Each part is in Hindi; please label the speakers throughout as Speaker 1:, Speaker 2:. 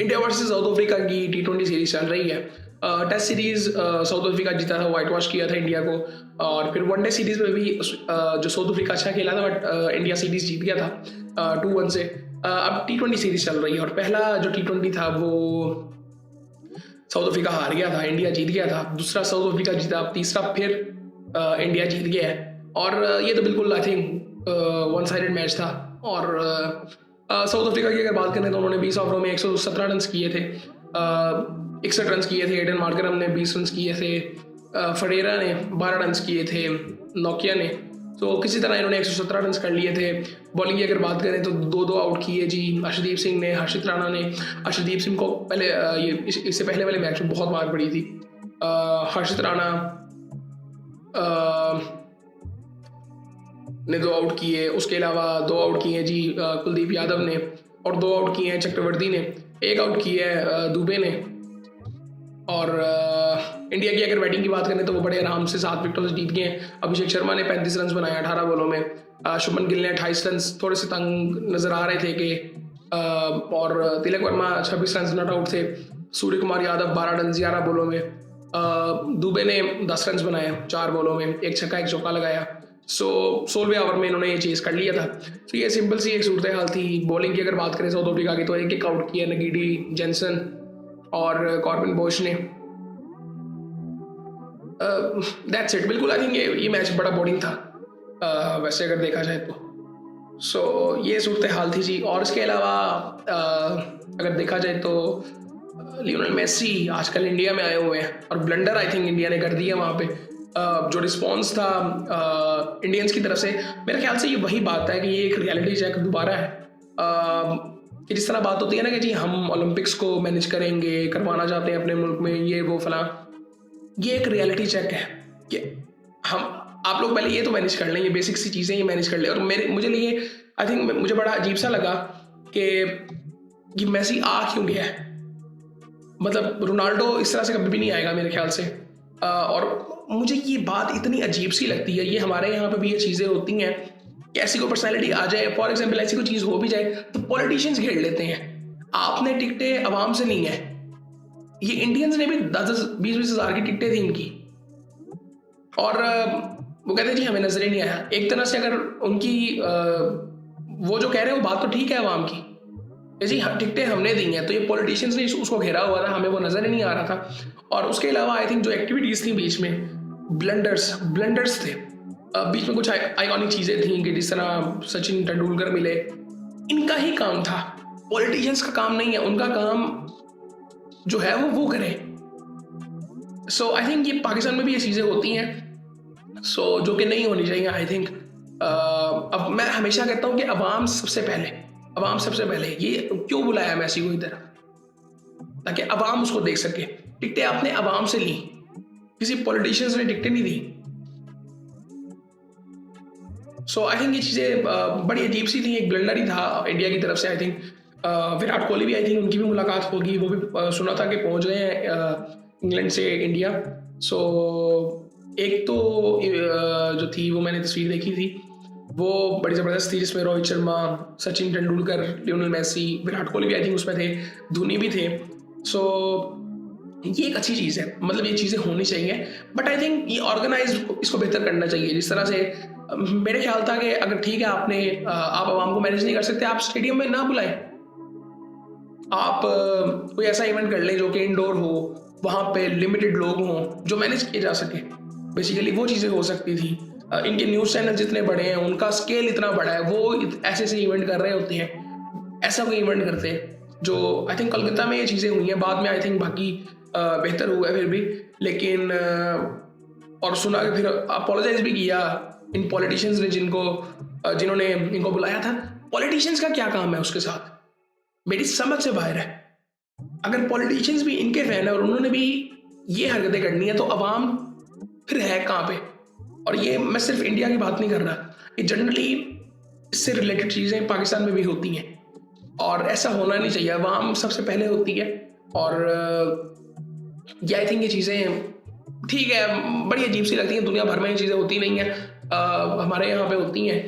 Speaker 1: इंडिया वर्सेस साउथ अफ्रीका की T20 सीरीज चल रही है। टेस्ट सीरीज साउथ अफ्रीका जीता था, वाइट वॉश किया था इंडिया को, और फिर वनडे सीरीज में भी जो साउथ अफ्रीका अच्छा खेला था बट इंडिया सीरीज जीत गया था 2-1 से। अब T20 सीरीज चल रही है और पहला जो T20 था वो साउथ अफ्रीका हार गया था, इंडिया जीत गया था। दूसरा साउथ अफ्रीका जीता, अब तीसरा फिर इंडिया जीत गया है। और ये तो बिल्कुल I think one sided match था। और साउथ अफ्रीका की अगर बात करें तो उन्होंने 20 ओवरों में 117 रन किए थे, 61 रन किए थे। एडन मार्करम ने 20 रन किए थे, फडेरा ने 12 रन किए थे, नोकिया ने। तो किसी तरह इन्होंने 117 रन कर लिए थे। बॉलिंग की अगर बात करें तो 2-2 आउट किए जी, अर्शदीप सिंह ने, हर्षित राणा ने। अर्शदीप सिंह को पहले ये इससे पहले वाले मैच में बहुत मार पड़ी थी। हर्षित राणा ने 2 आउट किए, उसके अलावा 2 आउट किए जी कुलदीप यादव ने, और 2 आउट किए हैं चक्रवर्ती ने, 1 आउट किया है दुबे ने। और इंडिया की अगर बैटिंग की बात करें तो वो बड़े आराम से 7 विकेटों से जीत गए हैं। अभिषेक शर्मा ने 35 रन बनाए 18 बॉलों में। शुभमन गिल ने 28 रन, थोड़े से तंग नजर आ रहे थे कि और Tilak Varma 26 run not out थे। सूर्य कुमार यादव 12 रन 11 बॉलों में। दुबे ने 10 रन बनाए 4 बॉलों में, 1 छक्का 1 चौका लगाया। 16वें ओवर में इन्होंने ये चीज़ कर लिया था। तो ये सिंपल सी एक सूरत हाल थी। बॉलिंग की अगर बात करें साउथ अफ्रीका की तो 1-1 आउट किया नगीडी, जेंसन और कॉर्बिन बोश ने। That's it. बिल्कुल आई थिंक ये मैच बड़ा बोरिंग था वैसे अगर देखा जाए तो। ये सूरत हाल थी जी। और इसके अलावा अगर देखा जाए तो लियोनेल मेसी आजकल इंडिया में आए हुए हैं और ब्लंडर आई थिंक इंडिया ने कर दिया वहाँ पे। जो रिस्पॉन्स था इंडियंस की तरफ से, मेरे ख्याल से ये वही बात है कि ये एक रियलिटी चेक दोबारा है कि जिस तरह बात होती है ना कि जी हम ओलंपिक्स को मैनेज करेंगे, करवाना चाहते हैं अपने मुल्क में, ये वो फला। ये एक रियलिटी चेक है कि आप लोग पहले ये तो मैनेज कर लें, ये बेसिक सी चीज़ें ये मैनेज कर लें। और मुझे लिए आई थिंक मुझे बड़ा अजीब सा लगा कि मेसी आ क्यों गया है। मतलब रोनाल्डो इस तरह से कभी भी नहीं आएगा मेरे ख्याल से। और मुझे ये बात इतनी अजीब सी लगती है। ये हमारे यहाँ पे भी ये चीज़ें होती हैं कि ऐसी कोई पर्सनैलिटी आ जाए, फॉर एग्जाम्पल ऐसी कोई चीज़ हो भी जाए तो पॉलिटिशियंस घेर लेते हैं। आपने टिकटें आवाम से नहीं है। ये इंडियंस ने भी 10-20 हज़ार की टिकटें थी इनकी, और वो कहते हैं जी हमें नजर ही नहीं आया। एक तरह से अगर उनकी वो जो कह रहे हैं वो बात तो ठीक है आवाम की, जी टिकटें हमने दी हैं, तो ये पॉलिटिशियंस ने उसको घेरा हुआ था, हमें वो नजर ही नहीं आ रहा था। और उसके अलावा आई थिंक जो एक्टिविटीज थी बीच में, ब्लंडर्स थे बीच में। कुछ आइकॉनिक चीजें थी कि जिस तरह सचिन तेंदुलकर मिले, इनका ही काम था, पॉलिटिशियंस का काम नहीं है। उनका काम जो है वो करें। सो आई थिंक ये पाकिस्तान में भी ये चीज़ें होती हैं, जो कि नहीं होनी चाहिए आई थिंक। अब मैं हमेशा कहता हूँ कि अवाम सबसे पहले। ये क्यों बुलाया मैसी को इधर, ताकि अवाम उसको देख सके। टिकटें आपने अवाम से ली, किसी पॉलिटिशियंस ने टिकटें नहीं दी। आई थिंक ये चीज़ें बड़ी अजीब सी थी। एक ब्लंडर ही था इंडिया की तरफ से आई थिंक। विराट कोहली भी आई थिंक उनकी भी मुलाकात होगी, वो भी सुना था कि पहुंच गए हैं इंग्लैंड से इंडिया। एक तो जो थी वो मैंने तस्वीर देखी थी, वो बड़ी ज़बरदस्त थी, जिसमें रोहित शर्मा, सचिन तेंदुलकर, लियोनेल मेसी, विराट कोहली भी आई थिंक उसमें थे, धोनी भी थे। ये एक अच्छी चीज़ है, मतलब ये चीज़ें होनी चाहिए। बट आई थिंक ये ऑर्गेनाइज इसको बेहतर करना चाहिए। जिस तरह से मेरे ख्याल था कि अगर ठीक है आप आवाम को मैनेज नहीं कर सकते, आप स्टेडियम में ना बुलाएं। आप कोई ऐसा इवेंट कर लें जो कि इंडोर हो, वहाँ पे लिमिटेड लोग हों, जो मैनेज किए जा सके। बेसिकली वो चीज़ें हो सकती थी। इनके न्यूज़ चैनल जितने बड़े हैं, उनका स्केल इतना बड़ा है, वो ऐसे इवेंट कर रहे होते हैं। ऐसा कोई इवेंट करते हैं जो आई थिंक कोलकाता में ये चीज़ें हुई हैं, बाद में आई थिंक बाकी बेहतर हुआ है फिर भी। लेकिन और सुना कि फिर अपोलोजाइज भी किया इन पॉलिटिशियंस ने जिन्होंने इनको बुलाया था। पॉलिटिशियंस का क्या काम है उसके साथ, मेरी समझ से बाहर है। अगर पॉलिटिशियंस भी इनके फैन है और उन्होंने भी ये हरकतें करनी है, तो अवाम फिर है कहाँ पे। और ये मैं सिर्फ इंडिया की बात नहीं कर रहा, ये जनरली इससे रिलेटेड चीज़ें पाकिस्तान में भी होती हैं, और ऐसा होना नहीं चाहिए। अवाम सबसे पहले होती है। और ये आई थिंक ये चीज़ें ठीक है, बड़ी अजीब सी लगती हैं। दुनिया भर में ये चीज़ें होती नहीं हैं, हमारे यहाँ पे होती हैं।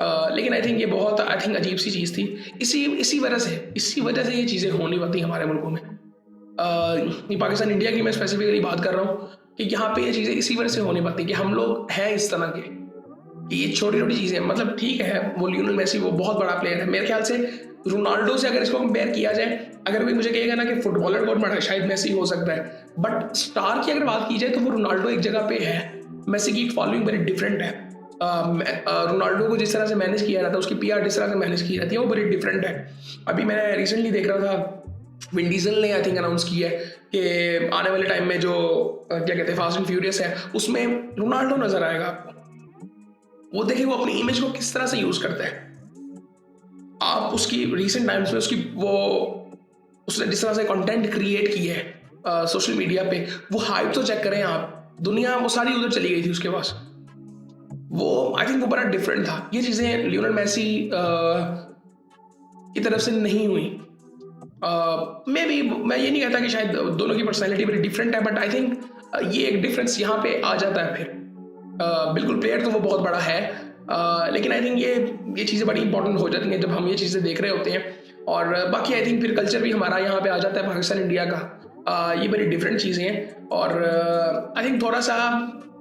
Speaker 1: लेकिन आई थिंक ये बहुत आई थिंक अजीब सी चीज़ थी। इसी वजह से ये चीज़ें हो नहीं पाती हमारे मुल्कों में। ये पाकिस्तान इंडिया की मैं स्पेसिफिकली बात कर रहा हूँ कि यहाँ पे ये चीज़ें इसी वजह से हो नहीं पाती कि हम लोग हैं इस तरह के कि ये छोटी छोटी चीज़ें, मतलब ठीक है वो लियोनेल मेसी वो बहुत बड़ा प्लेयर है, मेरे ख्याल से रोनाल्डो से अगर इसको कंपेयर किया जाए, अगर कोई मुझे कहेगा ना कि फुटबॉलर कौन बड़ा है, शायद मेसी हो सकता है, बट स्टार की अगर बात की जाए तो वो रोनाल्डो एक जगह पे है। मेसी की फॉलोइंग वेरी डिफरेंट है। रोनाल्डो को जिस तरह से मैनेज किया जाता है, उसकी पीआर जिस तरह से मैनेज की जाती है वो बड़ी डिफरेंट है। अभी मैंने रिसेंटली देख रहा था, विन डीजल ने आई थिंक अनाउंस किया है कि आने वाले टाइम में जो क्या कहते हैं फास्ट एंड फ्यूरियस है उसमें रोनाल्डो नजर आएगा आपको। वो देखिए वो अपनी इमेज को किस तरह से यूज करता है। आप उसकी रीसेंट टाइम्स में उसने जिस तरह से कंटेंट क्रिएट किया है सोशल मीडिया पे, वो हाइप तो चेक करें आप, दुनिया वो सारी उधर चली गई थी उसके पास। वो आई थिंक वो बड़ा डिफरेंट था। ये चीज़ें लियोनेल मेसी की तरफ से नहीं हुई। मैं ये नहीं कहता कि शायद दोनों की पर्सनैलिटी बड़ी डिफरेंट है, बट आई थिंक ये एक डिफरेंस यहाँ पे आ जाता है फिर। बिल्कुल प्लेयर तो वो बहुत बड़ा है, लेकिन आई थिंक ये चीज़ें बड़ी इंपॉर्टेंट हो जाती हैं जब हम ये चीज़ें देख रहे होते हैं। और बाकी आई थिंक फिर कल्चर भी हमारा यहाँ पे आ जाता है पाकिस्तान इंडिया का। ये बड़ी डिफरेंट चीज़ें हैं और आई थिंक थोड़ा सा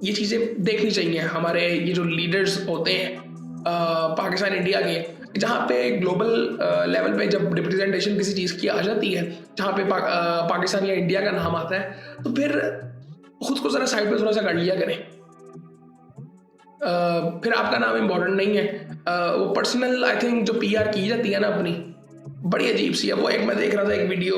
Speaker 1: ये चीज़ें देखनी चाहिए हमारे ये जो लीडर्स होते हैं पाकिस्तान इंडिया के, जहाँ पे ग्लोबल लेवल पे जब रिप्रेजेंटेशन किसी चीज़ की आ जाती है, जहाँ पे पाकिस्तान या इंडिया का नाम आता है, तो फिर खुद को ज़रा साइड पे थोड़ा सा कर लिया करें। फिर आपका नाम इम्पोर्टेंट नहीं है। वो पर्सनल आई थिंक जो पीआर की जाती है ना अपनी, बड़ी अजीब सी है वो। एक मैं देख रहा था एक वीडियो,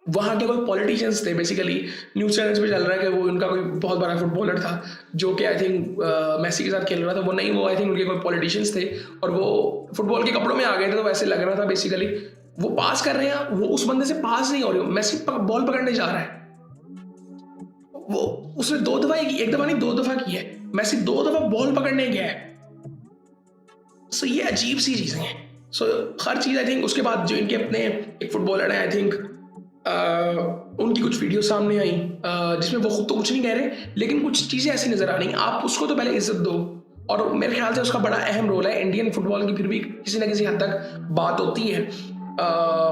Speaker 1: वहाँ के कोई पॉलिटिशियंस थे, बेसिकली न्यूज़ चैनल्स पे चल रहा है कि वो उनका कोई बहुत बड़ा फुटबॉलर था जो कि आई थिंक मेसी के साथ खेल रहा था। वो नहीं, वो आई थिंक उनके कोई पॉलिटिशियंस थे और वो फुटबॉल के कपड़ों में आ गए थे, तो वैसे लग रहा था बेसिकली वो पास कर रहे हैं, वो उस बंदे से पास नहीं हो रही, मेसी बॉल पकड़ने जा रहा है। वो उसने 2 दफा, एक दफा नहीं 2 दफा की है, मेसी 2 दफा बॉल पकड़ने गया है। सो ये अजीब सी चीजें हैं। सो हर चीज आई थिंक उसके बाद जो इनके अपने एक फुटबॉलर है आई थिंक उनकी कुछ वीडियो सामने आई जिसमें वो खुद तो कुछ नहीं कह रहे, लेकिन कुछ चीजें ऐसी नजर आ रही, आप उसको तो पहले इज्जत दो। और मेरे ख्याल से उसका बड़ा अहम रोल है इंडियन फुटबॉल की, फिर भी किसी ना किसी हद तक बात होती है।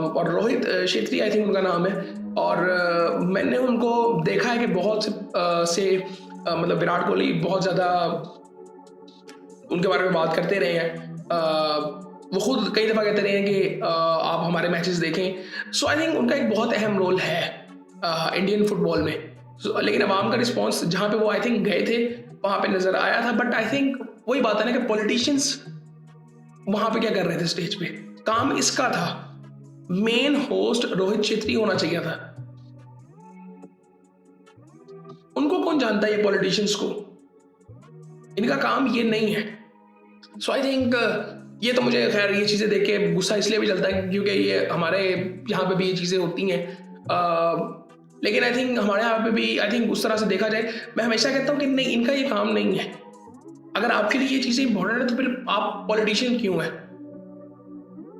Speaker 1: और रोहित शेट्टी आई थिंक उनका नाम है, और मैंने उनको देखा है कि बहुत से मतलब विराट कोहली बहुत ज़्यादा उनके बारे में बात करते रहे हैं। वो खुद कई दफ़ा कहते रहे हैं कि आप हमारे मैचेस देखें। सो आई थिंक उनका एक बहुत अहम रोल है इंडियन फुटबॉल में। लेकिन अवाम का रिस्पॉन्स जहाँ पे वो आई थिंक गए थे वहाँ पे नज़र आया था, बट आई थिंक वही बात है ना कि पॉलिटिशियंस वहाँ पे क्या कर रहे थे स्टेज पे, काम इसका था। मेन होस्ट रोहित शेट्टी होना चाहिए था। उनको कौन जानता है ये पॉलिटिशियंस को, इनका काम ये नहीं है। सो आई थिंक ये तो मुझे खैर ये चीज़ें देख के गुस्सा इसलिए भी चलता है क्योंकि ये हमारे यहाँ पे भी ये चीज़ें होती हैं। लेकिन आई थिंक हमारे यहाँ पे भी आई थिंक उस तरह से देखा जाए, मैं हमेशा कहता हूँ कि नहीं, इनका ये काम नहीं है। अगर आपके लिए ये चीज़ें इंपॉर्टेंट है तो फिर आप पॉलिटिशियन क्यों है?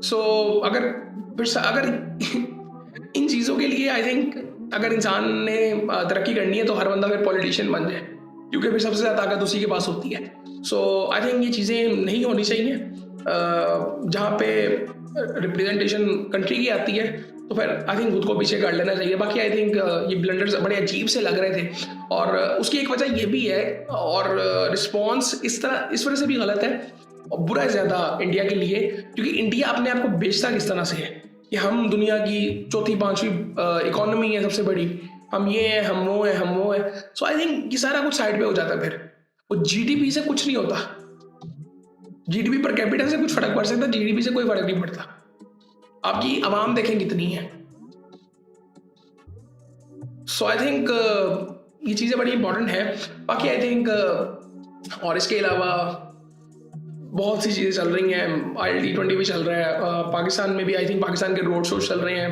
Speaker 1: सो अगर इन चीज़ों के लिए आई थिंक अगर इंसान ने तरक्की करनी है तो हर बंदा फिर पॉलिटिशियन बन जाए, क्योंकि फिर सबसे ज़्यादा ताकत उसी के पास होती है। सो आई थिंक ये चीज़ें नहीं होनी चाहिए। जहाँ पे रिप्रेजेंटेशन कंट्री की आती है तो फिर आई थिंक खुद को पीछे कर लेना चाहिए। बाकी आई थिंक ये ब्लंडर्स बड़े अजीब से लग रहे थे, और उसकी एक वजह ये भी है, और रिस्पॉन्स इस वजह से भी गलत है और बुरा है ज़्यादा इंडिया के लिए, क्योंकि इंडिया अपने आप को बेचता किस तरह से है कि हम दुनिया की 4th-5वीं इकोनॉमी है सबसे बड़ी, हम ये हैं, हम वो हैं। सो आई थिंक ये सारा कुछ साइड पे हो जाता है। फिर वो जीडीपी से कुछ नहीं होता, जीडीपी पर कैपिटा से कुछ फर्क पड़ सकता है, जीडीपी से कोई फर्क नहीं पड़ता। आपकी आवाम देखें कितनी है। सो आई थिंक ये चीज़ें बड़ी इंपॉर्टेंट है। बाकी आई थिंक और इसके अलावा बहुत सी चीज़ें चल रही हैं। IL-T20 भी चल रहा है, पाकिस्तान में भी आई थिंक पाकिस्तान के रोड शोज चल रहे हैं।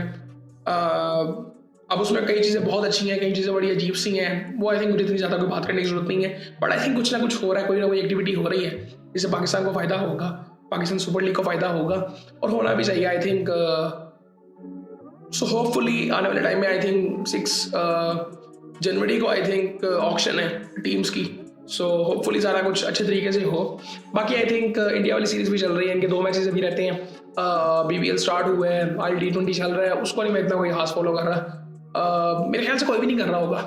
Speaker 1: अब उसमें कई चीज़ें बहुत अच्छी हैं, कई चीज़ें बड़ी अजीब सी हैं। वो आई थिंक मुझे इतनी ज़्यादा कोई बात करने की जरूरत नहीं है, बट आई थिंक कुछ ना कुछ हो रहा है, कोई ना कोई एक्टिविटी हो रही है जिससे पाकिस्तान को फ़ायदा होगा, पाकिस्तान सुपर लीग को फ़ायदा होगा, और होना भी चाहिए आई थिंक। सो होपफुली आने वाले टाइम में आई थिंक 6 जनवरी को आई थिंक ऑक्शन है टीम्स की। सो होपफुली सारा कुछ अच्छे तरीके से हो। बाकी आई थिंक इंडिया वाली सीरीज भी चल रही है, इनके 2 मैचेस अभी रहते हैं। BBL स्टार्ट हुए हैं, T20 चल रहा है, उसको नहीं मैं इतना कोई खास फॉलो कर रहा। मेरे ख्याल से कोई भी नहीं कर रहा होगा,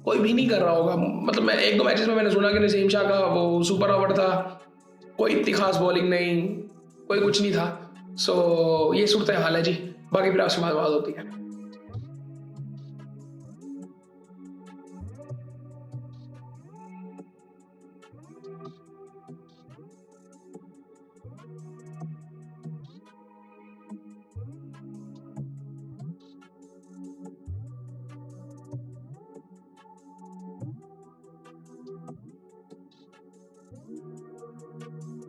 Speaker 1: कोई भी नहीं कर रहा होगा। मतलब मैं 1-2 मैचेस में मैंने सुना कि नसीम शाह का वो सुपर ओवर था, कोई इतनी खास बॉलिंग नहीं, कोई कुछ नहीं था। सो ये सूरत हाल है जी। बाकी फिर आपसे बात होती है।